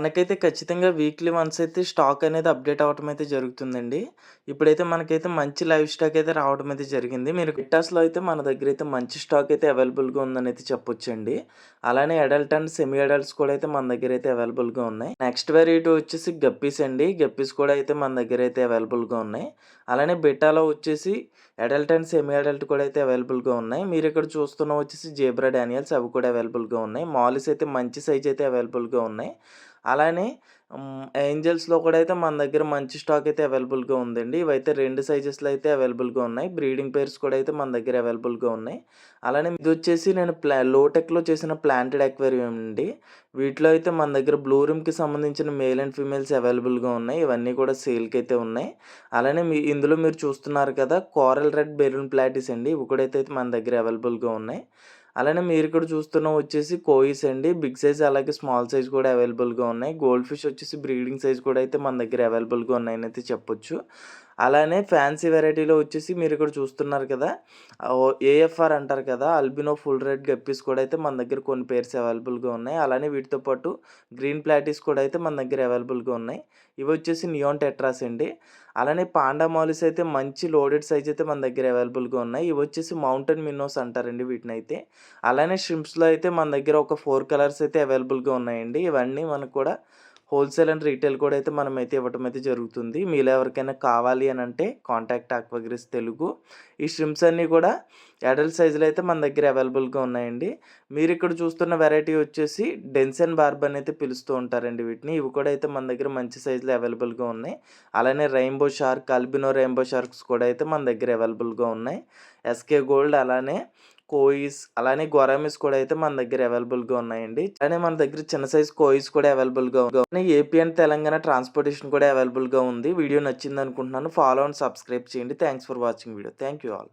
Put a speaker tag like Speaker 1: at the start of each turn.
Speaker 1: మనకైతే ఖచ్చితంగా weekly once అయితే స్టాక్ అనేది అప్‌డేట్ అవ్వటం అయితే జరుగుతుందండి. ఇప్పుడైతే మనకైతే మంచి లైవ్ స్టాక్ అయితే రావడం అయితే జరిగింది. మీరు బిట్టాస్‌లో అయితే మన దగ్గరైతే మంచి స్టాక్ అయితే అవైలబుల్‌గా ఉందనైతే చెప్పొచ్చండి. అలానే అడల్ట్ అండ్ సెమీ అడల్ట్స్ కూడా అయితే మన దగ్గరైతే అవైలబుల్‌గా ఉన్నాయి. నెక్స్ట్ వెరైటీ వచ్చేసి గప్పీస్ అండి. గప్పీస్ కూడా అయితే మన దగ్గరైతే అవైలబుల్‌గా ఉన్నాయి. అలానే బెటాలో వచ్చేసి అడల్ట్ అండ్ సెమీ అడల్ట్ కూడా అయితే అవైలబుల్‌గా ఉన్నాయి. మీరిక్కడ చూస్తున్న వచ్చేసి జేబ్రా డానియల్స్ అవి కూడా అవైలబుల్‌గా ఉన్నాయి. మాలిస్ అయితే మంచి సైజ్ అయితే అవైలబుల్‌గా ఉన్నాయి. అలానే ఏంజెల్స్‌లో కూడా అయితే మన దగ్గర మంచి స్టాక్ అయితే అవైలబుల్‌గా ఉందండి. ఇవైతే 2 సైజెస్‌లో అయితే అవైలబుల్‌గా ఉన్నాయి. బ్రీడింగ్ పెయిర్స్ కూడా అయితే మన దగ్గర అవైలబుల్‌గా ఉన్నాయి. అలానే ఇదొచ్చేసి నేను లోటెక్‌లో చేసిన ప్లాంటెడ్ అక్వేరియం అండి. వీటిలో అయితే మన దగ్గర బ్లూ రిమ్‌కి సంబంధించిన మేల్ అండ్ ఫీమేల్స్ అవైలబుల్‌గా ఉన్నాయి. ఇవన్నీ కూడా సేల్‌కైతే ఉన్నాయి. అలానే ఇందులో మీరు చూస్తున్నారు కదా! కోరల్ రెడ్ బెలూన్ ప్లాటీస్ అండి. ఇవి కూడా అయితే మన దగ్గర అవైలబుల్‌గా ఉన్నాయి. అలానే మీరిక్కడ చూస్తున్న వచ్చేసి కోయిస్ అండి. బిగ్ సైజ్ అలాగే స్మాల్ సైజ్ కూడా అవైలబుల్‌గా ఉన్నాయి. గోల్డ్ ఫిష్ వచ్చేసి బ్రీడింగ్ సైజ్ కూడా అయితే మన దగ్గర అవైలబుల్‌గా ఉన్నాయనైతే చెప్పొచ్చు. అలానే ఫ్యాన్సీ వెరైటీలో వచ్చేసి మీరిక్కడ చూస్తున్నారు కదా! ఏఎఫ్ఆర్ అంటారు కదా! అల్బినో ఫుల్ రెడ్ గప్పీస్ కూడా అయితే మన దగ్గర కొన్ని పెయిర్స్ అవైలబుల్‌గా ఉన్నాయి. అలానే వీటితో పాటు గ్రీన్ ప్లాటీస్ కూడా అయితే మన దగ్గర అవైలబుల్‌గా ఉన్నాయి. ఇవొచ్చేసి నియాన్ టెట్రాస్ అండి. అలానే పాండా మాలిస్ అయితే మంచి లోడెడ్ సైజ్ అయితే మన దగ్గర అవైలబుల్‌గా ఉన్నాయి. ఇవొచ్చేసి మౌంటైన్ మిన్నోస్ అంటారండి వీటినైతే. అలానే షింప్స్‌లో అయితే మన దగ్గర ఒక 4 కలర్స్ అయితే అవైలబుల్‌గా ఉన్నాయండి. ఇవన్నీ మనకు కూడా హోల్‌సేల్ అండ్ రీటైల్ కూడా అయితే మనమైతే ఇవ్వటం అయితే జరుగుతుంది. మీలో ఎవరికైనా కావాలి అనంటే కాంటాక్ట్ ఆక్వాగ్రిస్ తెలుగు. ఈ షింప్స్ అన్నీ కూడా అడల్ట్ సైజులో అయితే మన దగ్గర అవైలబుల్‌గా ఉన్నాయండి. మీరిక్కడ చూస్తున్న వెరైటీ వచ్చేసి డెన్సన్ బార్బ్ అని అయితే పిలుస్తూ ఉంటారండి వీటిని. ఇవి కూడా అయితే మన దగ్గర మంచి సైజులో అవైలబుల్‌గా ఉన్నాయి. అలానే rainbow shark, albino rainbow sharks కూడా అయితే మన దగ్గర అవైలబుల్‌గా ఉన్నాయి. ఎస్‌కే గోల్డ్ అలానే కోయిస్ అలానే గొరామిస్ కూడా అయితే మన దగ్గర అవైలబుల్‌గా ఉన్నాయండి. అలానే మన దగ్గర చిన్న సైజ్ కోయిస్ కూడా అవైలబుల్‌గా ఉన్నాయి. ఏపీ అండ్ తెలంగాణ ట్రాన్స్‌పోర్టేషన్ కూడా అవైలబుల్‌గా ఉంది. వీడియో నచ్చిందనుకుంటున్నాను. ఫాలో అండ్ సబ్స్క్రైబ్ చేయండి. Thanks for watching video. Thank you all.